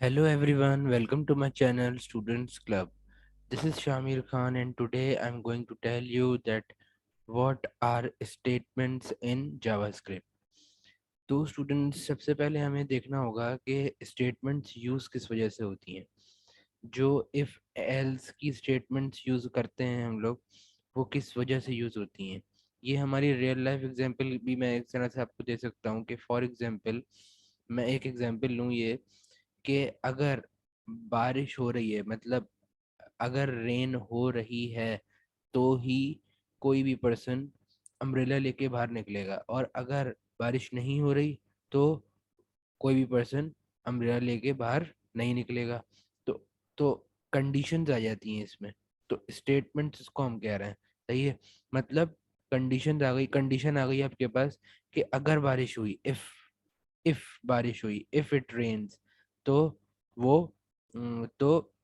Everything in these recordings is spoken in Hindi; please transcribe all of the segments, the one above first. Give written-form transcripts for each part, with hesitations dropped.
Hello everyone, welcome to my channel Students Club. This is Shamir Khan and today I'm going to tell you that what are statements in JavaScript. तो स्टूडेंट्स सबसे पहले हमें देखना होगा कि स्टेटमेंट्स यूज़ किस वजह से होती हैं। जो इफ़ एल्स की स्टेटमेंट्स यूज़ करते हैं हम लोग, वो किस वजह से यूज़ होती हैं। ये हमारी रियल लाइफ एग्जांपल भी मैं एक तरह से आपको दे सकता हूँ कि फॉर एग्जांपल मैं एक एग्जांपल लूँ ये कि अगर बारिश हो रही है, मतलब अगर रेन हो रही है तो ही कोई भी पर्सन अम्ब्रेला लेके बाहर निकलेगा, और अगर बारिश नहीं हो रही तो कोई भी पर्सन अम्ब्रेला लेके बाहर नहीं निकलेगा। तो तो कंडीशंस आ जाती हैं इसमें। तो स्टेटमेंट्स इसको हम कह रहे हैं। सही है, मतलब कंडीशन आ गई आपके पास कि अगर बारिश हुई, इफ बारिश हुई, इफ इट रेन्स, तो वो तो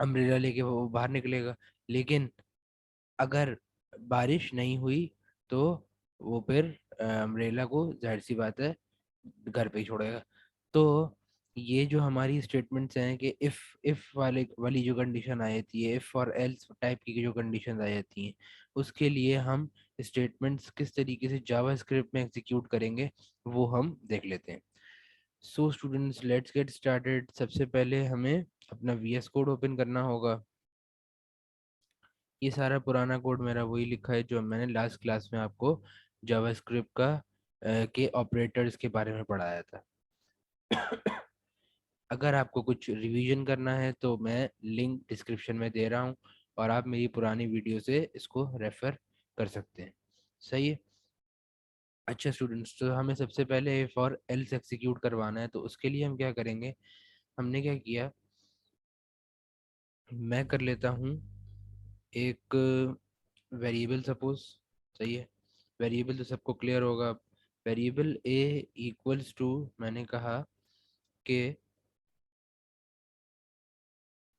अम्ब्रेला लेके वो बाहर निकलेगा। लेकिन अगर बारिश नहीं हुई तो वो फिर अम्ब्रेला को जाहिर सी बात है घर पे ही छोड़ेगा। तो ये जो हमारी स्टेटमेंट्स हैं कि इफ वाले वाली जो कंडीशन आ जाती है, इफ और एल्स टाइप की जो कंडीशन आ जाती हैं, उसके लिए हम स्टेटमेंट्स किस तरीके से जावास्क्रिप्ट में एग्जीक्यूट करेंगे वो हम देख लेते हैं। So students, let's get started. सबसे पहले हमें अपना वीएस कोड ओपन करना होगा। ये सारा पुराना कोड मेरा वही लिखा है जो मैंने लास्ट क्लास में आपको जावास्क्रिप्ट का के ऑपरेटर्स के बारे में पढ़ाया था। अगर आपको कुछ रिवीजन करना है तो मैं लिंक डिस्क्रिप्शन में दे रहा हूँ, और आप मेरी पुरानी वीडियो से इसको रेफर कर सकते हैं। सही है। अच्छा स्टूडेंट्स, तो हमें सबसे पहले इफ और एल्स एग्जीक्यूट करवाना है, तो उसके लिए हम क्या करेंगे। हमने क्या किया, मैं कर लेता हूँ एक वेरिएबल सपोज। सही है, वेरिएबल तो सबको क्लियर होगा। वेरिएबल ए इक्वल्स टू, मैंने कहा कि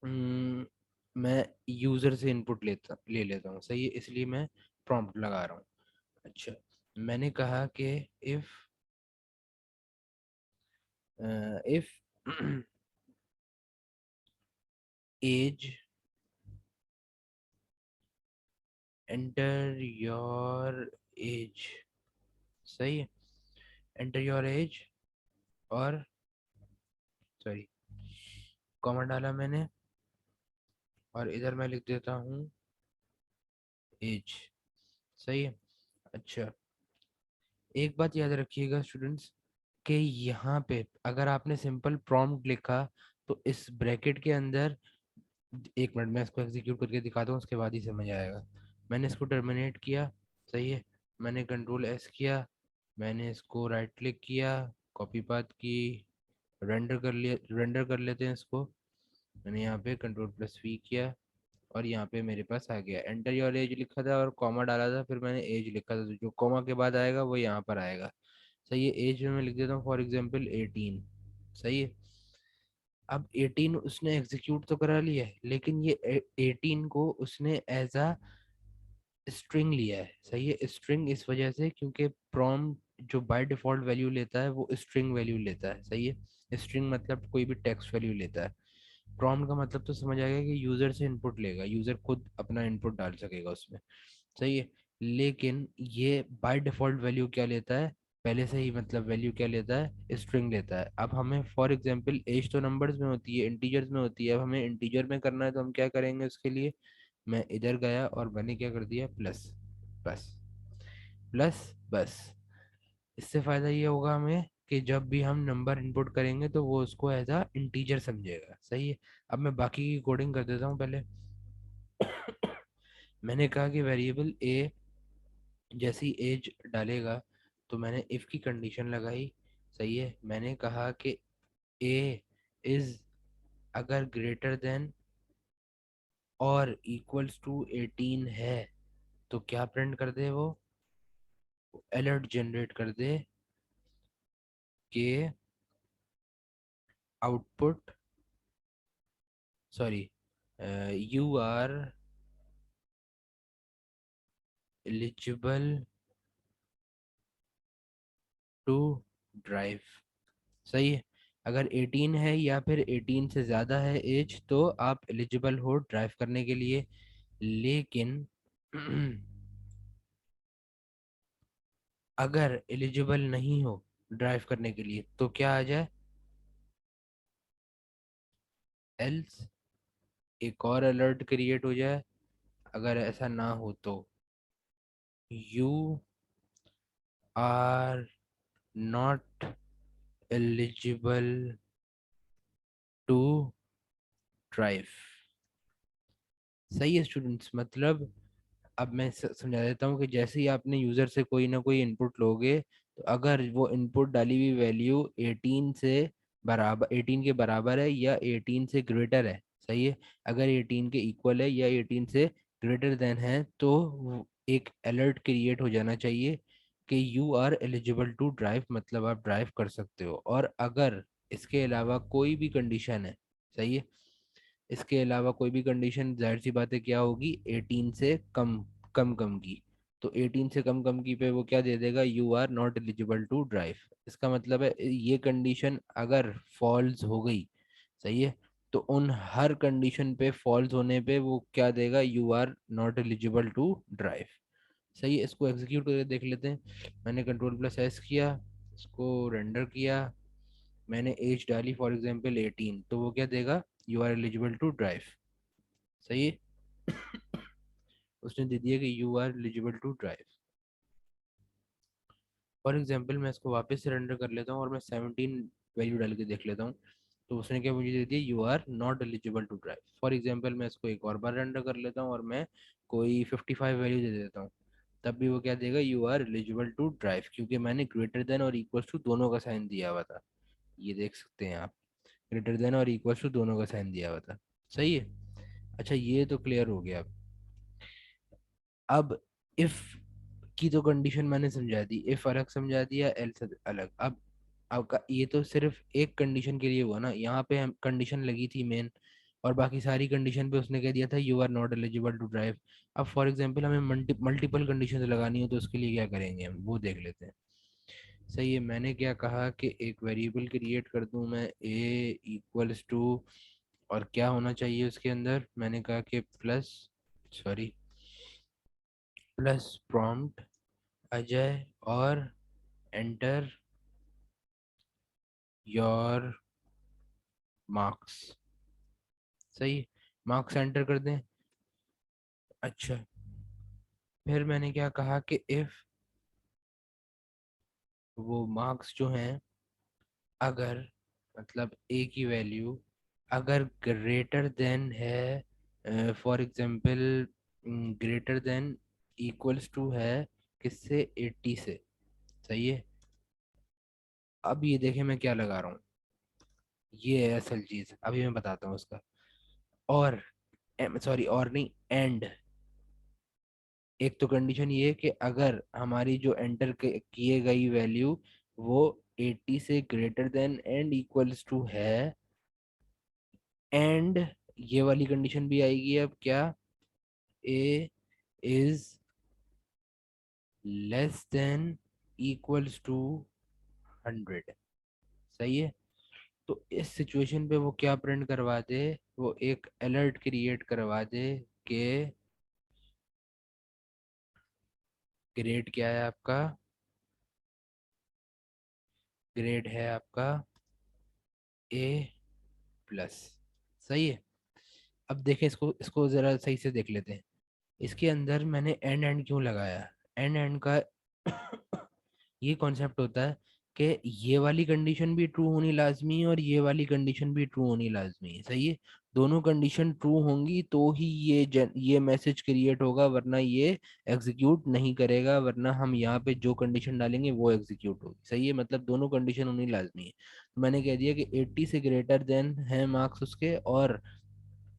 मैं यूज़र से इनपुट ले लेता हूँ। सही है, इसलिए मैं प्रॉम्प्ट लगा रहा हूँ। अच्छा, मैंने कहा कि if if age enter your age. सही है, एंटर योर एज, और सॉरी कॉमा डाला मैंने, और इधर मैं लिख देता हूँ एज। सही है। अच्छा, एक बात याद रखिएगा स्टूडेंट्स कि यहाँ पे अगर आपने सिंपल प्रॉम्प्ट लिखा तो इस ब्रैकेट के अंदर, एक मिनट मैं इसको एग्जीक्यूट करके दिखाता हूँ, उसके बाद ही समझ आएगा। मैंने इसको टर्मिनेट किया। सही है, मैंने कंट्रोल एस किया, मैंने इसको राइट क्लिक किया, कॉपी पाथ की, रेंडर कर लिया, रेंडर कर लेते हैं इसको। मैंने यहाँ पे कंट्रोल प्लस वी किया, और यहाँ पे मेरे पास आ गया एंटर योर एज लिखा था और कॉमा डाला था, फिर मैंने एज लिखा था, तो जो कॉमा के बाद आएगा वो यहाँ पर आएगा। सही है, एज में मैं लिख देता हूँ फॉर एग्जाम्पल 18। सही है। अब 18 उसने एग्जीक्यूट तो करा लिया है, लेकिन ये 18 को उसने एज अ स्ट्रिंग लिया है। सही है, स्ट्रिंग इस वजह से क्योंकि प्रॉम्प्ट जो बाय डिफॉल्ट वैल्यू लेता है वो स्ट्रिंग वैल्यू लेता है। सही है, स्ट्रिंग मतलब कोई भी टेक्स्ट वैल्यू लेता है। प्रॉम्प्ट का मतलब तो समझ आएगा कि यूजर से इनपुट लेगा, यूजर खुद अपना इनपुट डाल सकेगा उसमें। सही है, लेकिन ये बाय डिफॉल्ट वैल्यू क्या लेता है, पहले से ही मतलब वैल्यू क्या लेता है, स्ट्रिंग लेता है। अब हमें फॉर एग्जांपल एज तो नंबर्स में होती है, इंटीजर्स में होती है, अब हमें इंटीजर में करना है तो हम क्या करेंगे उसके लिए। मैं इधर गया और मैंने क्या कर दिया, प्लस। बस, प्लस, बस। इससे फायदा ये होगा हमें कि जब भी हम नंबर इनपुट करेंगे तो वो उसको एज अ इंटीजर समझेगा। सही है। अब मैं बाकी की कोडिंग कर देता हूँ पहले। मैंने कहा कि वेरिएबल ए जैसी एज डालेगा, तो मैंने इफ की कंडीशन लगाई। सही है, मैंने कहा कि ए इज अगर ग्रेटर देन और इक्वल्स टू 18 है तो क्या प्रिंट कर दे, वो अलर्ट जनरेट कर दे कि output, sorry, you are eligible to drive. सही है, अगर 18 है या फिर 18 से ज़्यादा है एज तो आप एलिजिबल हो ड्राइव करने के लिए। लेकिन अगर एलिजिबल नहीं हो ड्राइव करने के लिए तो क्या आ जाए, एल्स एक और अलर्ट क्रिएट हो जाए। अगर ऐसा ना हो तो you are not eligible to drive. सही है स्टूडेंट्स, मतलब अब मैं समझा देता हूँ कि जैसे ही आपने यूज़र से कोई ना कोई इनपुट लोगे, तो अगर वो इनपुट डाली हुई वैल्यू 18 से बराबर, 18 के बराबर है या 18 से ग्रेटर है, सही है, अगर 18 के इक्वल है या 18 से ग्रेटर देन है, तो एक अलर्ट क्रिएट हो जाना चाहिए कि you are eligible to drive, मतलब आप ड्राइव कर सकते हो। और अगर इसके अलावा कोई भी कंडीशन है, सही है, इसके अलावा कोई भी कंडीशन, जाहिर सी बात है क्या होगी, 18 से कम कम कम की, तो 18 से कम कम की पे वो क्या दे देगा, you are not eligible to drive. इसका मतलब है ये कंडीशन अगर फॉल्स हो गई, सही है, तो उन हर कंडीशन पे फॉल्स होने पे वो क्या देगा, you are not eligible to drive. सही है, इसको एग्जीक्यूट करके देख लेते हैं। मैंने कंट्रोल प्लस एस किया, इसको रेंडर किया, मैंने एज डाली फॉर एग्जांपल 18, तो वो क्या देगा, you are eligible to drive. सही है। उसने दे दिया कि you are eligible to drive. For example मैं इसको वापस से रेंडर कर लेता हूँ और मैं 17 वैल्यू डाल के देख लेता हूँ, तो उसने क्या मुझे दे दिया, you are not eligible to drive. For example मैं इसको एक और बार रेंडर कर लेता हूँ और मैं कोई 55 वैल्यू दे देता हूँ, तब भी वो क्या देगा, you are eligible to drive, क्योंकि मैंने ग्रेटर देन और इक्वल टू दोनों का साइन दिया हुआ था। ये देख सकते हैं आप, ग्रेटर देन और इक्वल टू दोनों का साइन दिया हुआ था। सही है। अच्छा ये तो क्लियर हो गया। अब इफ की तो कंडीशन मैंने समझा दी, इफ अलग समझा दिया, एल्स अलग। अब आपका ये तो सिर्फ एक कंडीशन के लिए हुआ ना, यहाँ पे हम कंडीशन लगी थी मेन, और बाकी सारी कंडीशन पे उसने कह दिया था you are not eligible to drive. अब फॉर एग्जांपल हमें मल्टीपल कंडीशन लगानी हो तो उसके लिए क्या करेंगे, हम वो देख लेते हैं। सही है, मैंने क्या कहा कि एक वेरिएबल क्रिएट कर दूं मैं, ए इक्वल्स टू, और क्या होना चाहिए उसके अंदर, मैंने कहा कि plus, sorry, plus prompt Ajay और एंटर योर मार्क्स। सही, मार्क्स एंटर कर दें। अच्छा, फिर मैंने क्या कहा कि इफ वो मार्क्स जो हैं, अगर मतलब ए की वैल्यू अगर ग्रेटर देन है, for example greater than equals to है किससे, 80 से। सही है। अब ये देखें मैं क्या लगा रहा हूँ, ये है असल चीज, अभी मैं बताता हूँ उसका। और सॉरी, और नहीं, एंड, एक तो कंडीशन ये है कि अगर हमारी जो एंटर किए गई वैल्यू वो 80 से greater than and equals to है, एंड ये वाली कंडीशन भी आएगी, अब क्या, A is less than equals to 100। सही है। तो इस सिचुएशन पे वो क्या प्रिंट करवा दे, वो एक अलर्ट क्रिएट करवा दे कि ग्रेड क्या है आपका, ग्रेड है आपका ए प्लस। सही है। अब देखें इसको, इसको जरा सही से देख लेते हैं। इसके अंदर मैंने एंड एंड क्यों लगाया, एंड एंड का ये कॉन्सेप्ट होता है कि ये वाली कंडीशन भी ट्रू होनी लाजमी है और ये वाली कंडीशन भी ट्रू होनी लाजमी है। सही है। दोनों कंडीशन ट्रू होंगी तो ही ये मैसेज क्रिएट होगा, वरना ये एग्जीक्यूट नहीं करेगा, वरना हम यहाँ पे जो कंडीशन डालेंगे वो एग्जीक्यूट होगी। सही है, मतलब दोनों कंडीशन होनी लाजमी है। तो मैंने कह दिया कि 80 से ग्रेटर देन है मार्क्स उसके, और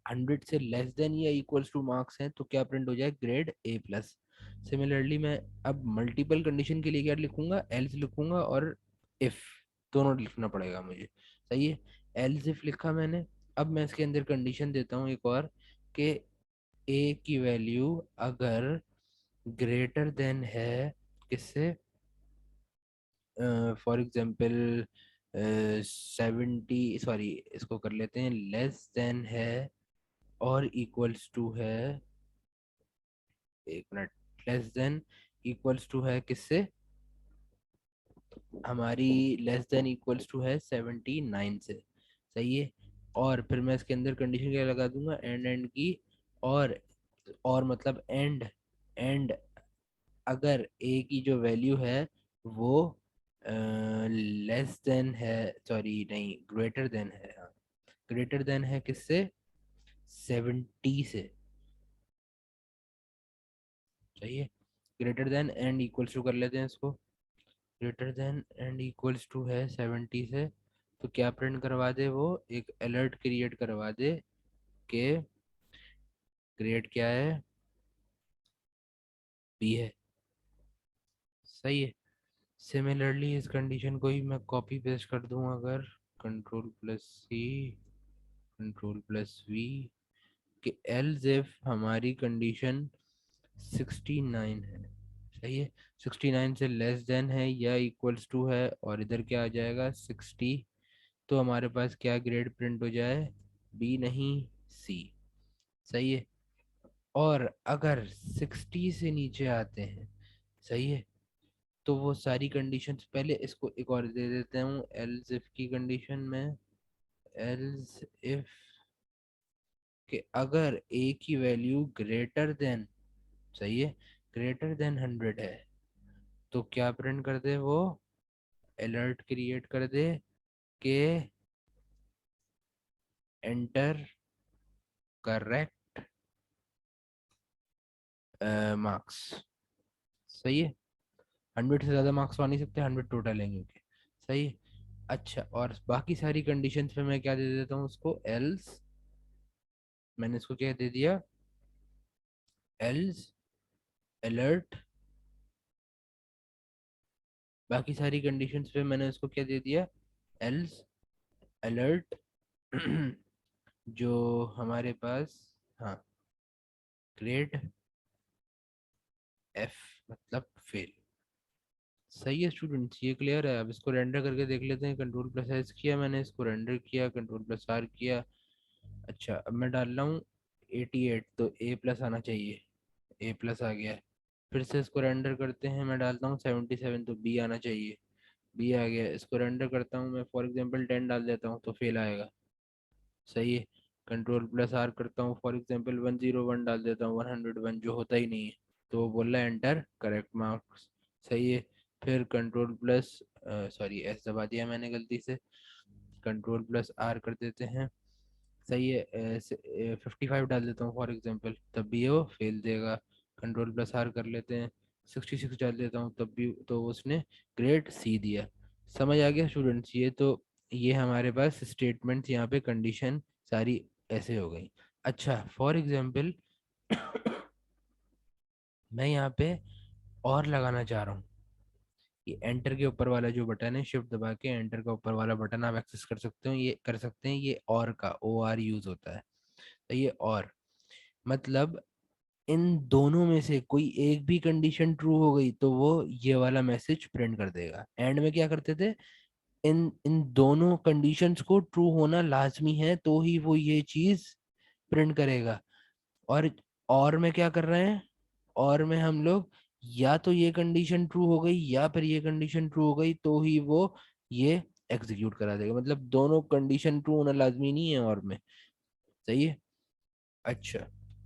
100 से लेस देन या इक्वल्स टू मार्क्स हैं, तो क्या प्रिंट हो जाए, ग्रेड ए प्लस। सिमिलरली मैं अब मल्टीपल कंडीशन के लिए क्या लिखूंगा, एल्स लिखूंगा और इफ, दोनों लिखना पड़ेगा मुझे। सही है। एल्स इफ लिखा मैंने। अब मैं इसके अंदर कंडीशन देता हूँ एक और, कि ए की वैल्यू अगर ग्रेटर देन है किससे, फॉर एग्जांपल 70, सॉरी इसको कर लेते हैं, लेस देन है और इक्वल्स टू है, एक minute, less than equals to है किससे, हमारी लेस देन इक्वल्स टू है 79 से, सही है। और फिर मैं इसके अंदर कंडीशन क्या लगा दूंगा, एंड की, और मतलब एंड अगर ए की जो वैल्यू है वो लेस देन है, सॉरी नहीं, ग्रेटर देन है, हाँ, ग्रेटर देन है किससे, 70 से, सही है। Greater than and equals to कर लेते हैं इसको, greater than and equals to है 70 से, तो क्या प्रिंट करवा दे वो, एक अलर्ट क्रिएट करवा दे कि ग्रेड क्या है, बी है, सही है। सिमिलरली इस कंडीशन को ही मैं कॉपी पेस्ट कर दूं, अगर control plus C, control plus V, कि एल्स इफ हमारी कंडीशन 69 है, सही है, 69 से लेस देन है या इक्वल्स टू है, और इधर क्या आ जाएगा 60, तो हमारे पास क्या ग्रेड प्रिंट हो जाए, बी नहीं, सी, सही है। और अगर 60 से नीचे आते हैं, सही है, तो वो सारी कंडीशंस, पहले इसको एक और दे देते हूँ एल्स इफ की कंडीशन में, एल्स इफ कि अगर ए की वैल्यू ग्रेटर देन, सही है, ग्रेटर देन 100 है, तो क्या प्रिंट कर दे वो, अलर्ट क्रिएट कर दे कि एंटर करेक्ट मार्क्स, सही है। 100 से ज़्यादा मार्क्स तो आ नहीं सकते, 100 टोटल है क्योंकि, सही है। अच्छा, और बाकी सारी कंडीशंस पे मैं क्या दे देता हूँ उसको, एल्स, मैंने इसको क्या दे दिया, एल्स अलर्ट, बाकी सारी कंडीशंस पे मैंने उसको क्या दे दिया, एल्स अलर्ट जो हमारे पास, हाँ, ग्रेड एफ मतलब फेल, सही है स्टूडेंट्स, ये क्लियर है। अब इसको रेंडर करके देख लेते हैं, कंट्रोल प्लस एस किया मैंने, इसको रेंडर किया, कंट्रोल प्लस आर किया। अच्छा, अब मैं डाल रहा हूँ 88, तो ए प्लस आना चाहिए, ए प्लस आ गया है। फिर से इसको रेंडर करते हैं, मैं डालता हूँ 77, तो बी आना चाहिए, बी आ गया। इसको रेंडर करता हूँ मैं, फॉर एग्जांपल 10 डाल देता हूँ तो फेल आएगा, सही है। कंट्रोल प्लस आर करता हूँ, फॉर एग्जांपल 101 डाल देता हूँ, 101 जो होता ही नहीं है, तो वो बोल रहा है एंटर करेक्ट मार्क्स, सही है। फिर कंट्रोल प्लस, सॉरी एस दबा दिया मैंने गलती से, कंट्रोल प्लस आर कर देते हैं, सही है। 55 डाल देता हूँ फॉर एग्जांपल, तब भी वो फेल देगा। कंट्रोल प्लस आर कर लेते हैं, 66 डाल देता हूँ, तब भी तो उसने ग्रेड सी दिया। समझ आ गया स्टूडेंट्स, ये तो ये हमारे पास स्टेटमेंट्स, यहाँ पे कंडीशन सारी ऐसे हो गई। अच्छा, फॉर एग्जांपल मैं यहाँ पे और लगाना चाह रहा हूँ, ये एंटर के ऊपर वाला जो बटन है, शिफ्ट दबा के एंटर का ऊपर वाला बटन आप एक्सेस कर सकते हो, ये कर सकते हैं, ये और का ओ आर यूज होता है, तो ये और मतलब इन दोनों में से कोई एक भी कंडीशन ट्रू हो गई तो वो ये वाला मैसेज प्रिंट कर देगा। एंड में क्या करते थे, इन इन दोनों कंडीशंस को ट्रू होना लाजमी है तो ही वो ये चीज प्रिंट करेगा। और और में क्या कर रहे हैं, और में हम लोग या तो ये कंडीशन ट्रू हो गई या फिर ये कंडीशन ट्रू हो गई तो ही वो ये एग्जीक्यूट करा देगा, मतलब दोनों कंडीशन ट्रू होना लाजमी नहीं है और में, सही है। अच्छा,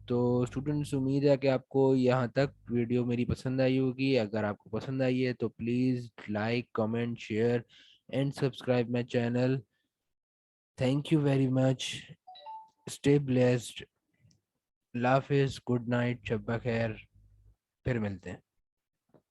तो स्टूडेंट्स उम्मीद है कि आपको यहाँ तक वीडियो मेरी पसंद आई होगी। अगर आपको पसंद आई है तो please like comment share and subscribe my channel. Thank you very much, stay blessed, लाफिज, गुड नाइट, शब्बा खैर, फिर मिलते हैं।